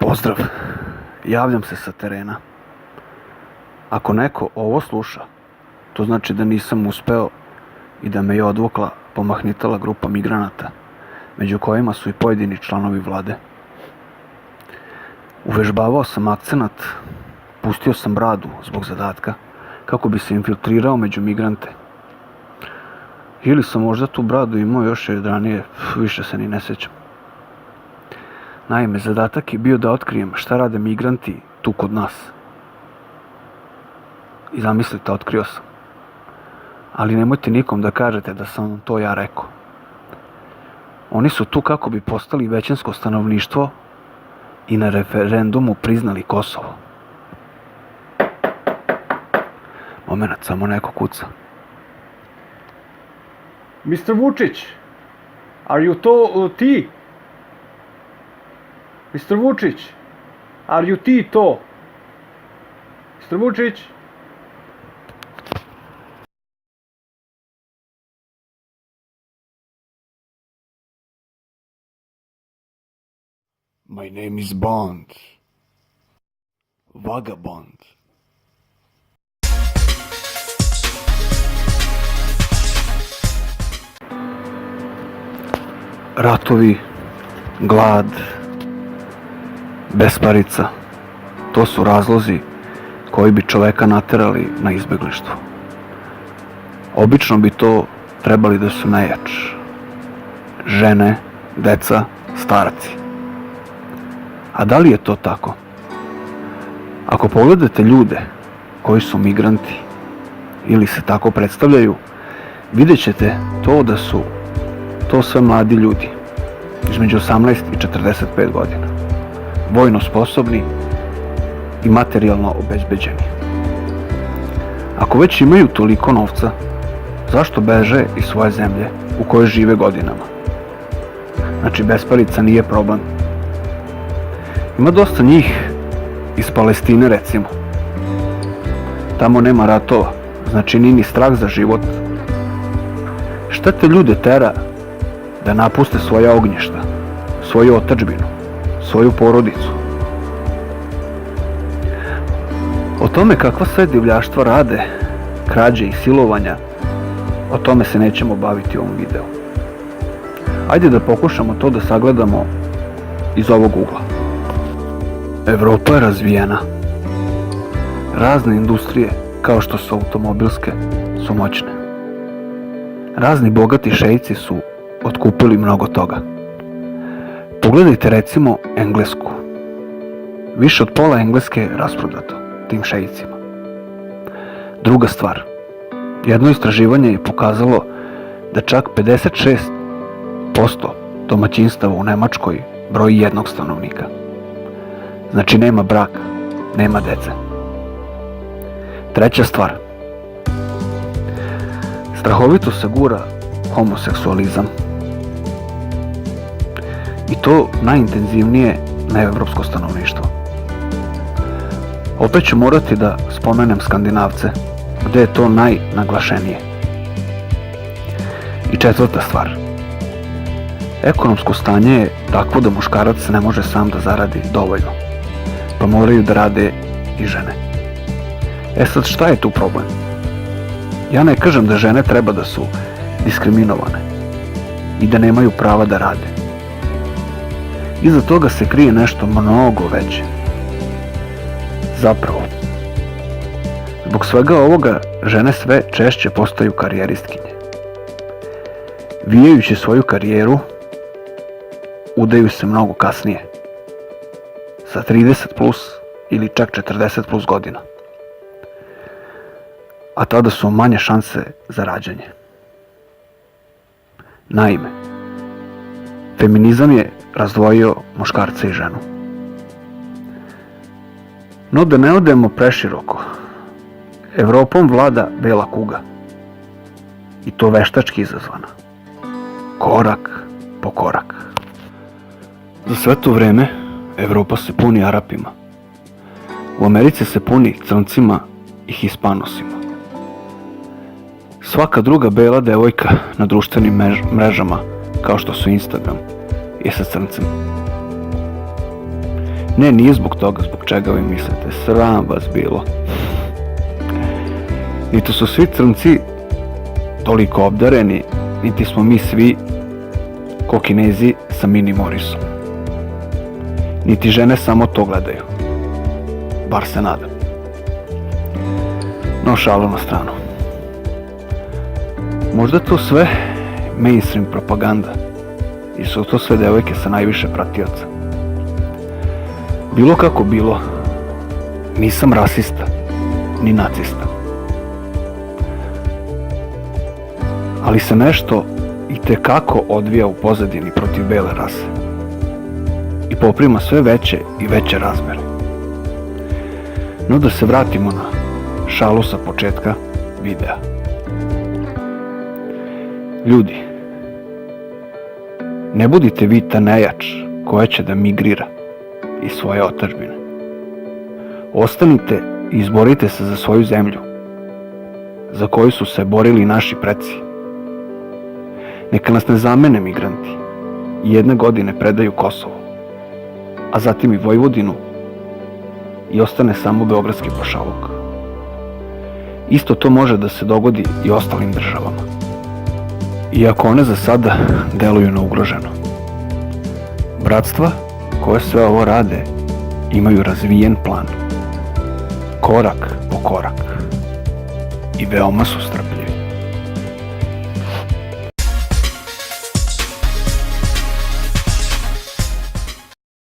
Pozdrav, javljam se sa terena. Ako neko ovo sluša, to znači da nisam uspeo i da me je odvukla pomahnitala grupa migranata, među kojima su i pojedini članovi vlade. Uvežbavao sam akcenat, pustio sam bradu zbog zadatka, kako bi se infiltrirao među migrante. Ili sam možda tu bradu imao još od ranije, više se ni ne sjećam. Naime, zadatak je bio da otkrijem šta rade migranti tu kod nas. I zamislite, otkrio sam. Ali nemojte nikom da kažete da sam vam to ja rekao. Oni su tu kako bi postali većinsko stanovništvo i na referendumu priznali Kosovo. Momenat, samo neko kuca. Mr. Vučić, are you to ti? Mr. Vučić, are you ti to? Mr. Vučić? My name is Bond. Vagabond. Ratovi, glad, besparica, to su razlozi koji bi čoveka naterali na izbeglištvo. Obično bi to trebali da su najjač. Žene, deca, starci. A da li je to tako? Ako pogledate ljude koji su migranti ili se tako predstavljaju, vidjet ćete to da su to sve mladi ljudi između 18 i 45 godina, vojno sposobni i materijalno obezbeđeni. Ako već imaju toliko novca, zašto beže iz svoje zemlje u kojoj žive godinama? Znači, besparica nije problem. Ima dosta njih iz Palestine, recimo. Tamo nema ratova, znači nije ni strah za život. Šta te ljude tera da napuste svoja ognjišta, svoju otadžbinu, svoju porodicu? O tome kakva sve divljaštva rade, krađe i silovanja, o tome se nećemo baviti u ovom videu. Ajde da pokušamo to da sagledamo iz ovog ugla. Evropa je razvijena. Razne industrije, kao što su automobilske, su moćne. Razni bogati šeici su otkupili mnogo toga. Pogledajte recimo Englesku. Više od pola Engleske je rasprodato tim šeicima. Druga stvar, jedno istraživanje je pokazalo da čak 56% domaćinstava u Nemačkoj broji jednog stanovnika. Znači nema braka, nema dece. Treća stvar, strahovito se gura homoseksualizam. I to najintenzivnije na evropsko stanovništvo. Opet ću morati da spomenem Skandinavce, gde je to najnaglašenije. I četvrta stvar, ekonomsko stanje je takvo da muškarac ne može sam da zaradi dovoljno, pa moraju da rade i žene. E sad, šta je tu problem? Ja ne kažem da žene treba da su diskriminovane i da nemaju prava da rade. Iza toga se krije nešto mnogo veće. Zapravo, zbog svega ovoga žene sve češće postaju karijeristkinje. Vijajući svoju karijeru, udaju se mnogo kasnije, sa 30 plus ili čak 40 plus godina. A tada su manje šanse za rađanje. Naime, feminizam je razdvojio muškarca i ženu. No da ne odemo preširoko, Evropom vlada bela kuga. I to veštački izazvana. Korak po korak. Za sve to vreme Evropa se puni Arapima. U Americi se puni crncima i hispanosima. Svaka druga bela devojka na društvenim mrežama, kao što su Instagram, je sa crncem. Ne, nije zbog toga zbog čega vi mislite, sram vas bilo. Niti su svi crnci toliko obdareni, niti smo mi svi ko Kinezi sa mini Morisom. Niti žene samo to gledaju. Bar se nadam. No, šalu na stranu. Možda to sve mainstream propaganda i su to sve devojke sa najviše pratioca. Bilo kako bilo, nisam rasista, ni nacista. Ali se nešto itekako odvija u pozadini protiv bele rase i poprima sve veće i veće razmere. No da se vratimo na šalu sa početka videa. Ljudi, ne budite vi ta nejač koja će da migrira iz svoje otadžbine. Ostanite i izborite se za svoju zemlju, za koju su se borili naši preci. Neka nas ne zamene migranti i jedne godine predaju Kosovo, a zatim i Vojvodinu i ostane samo beogradski pašaluk. Isto to može da se dogodi i ostalim državama, iako one za sada deluju neugroženo. Bratstva koje sve ovo rade imaju razvijen plan, korak po korak, i veoma su strpljivi.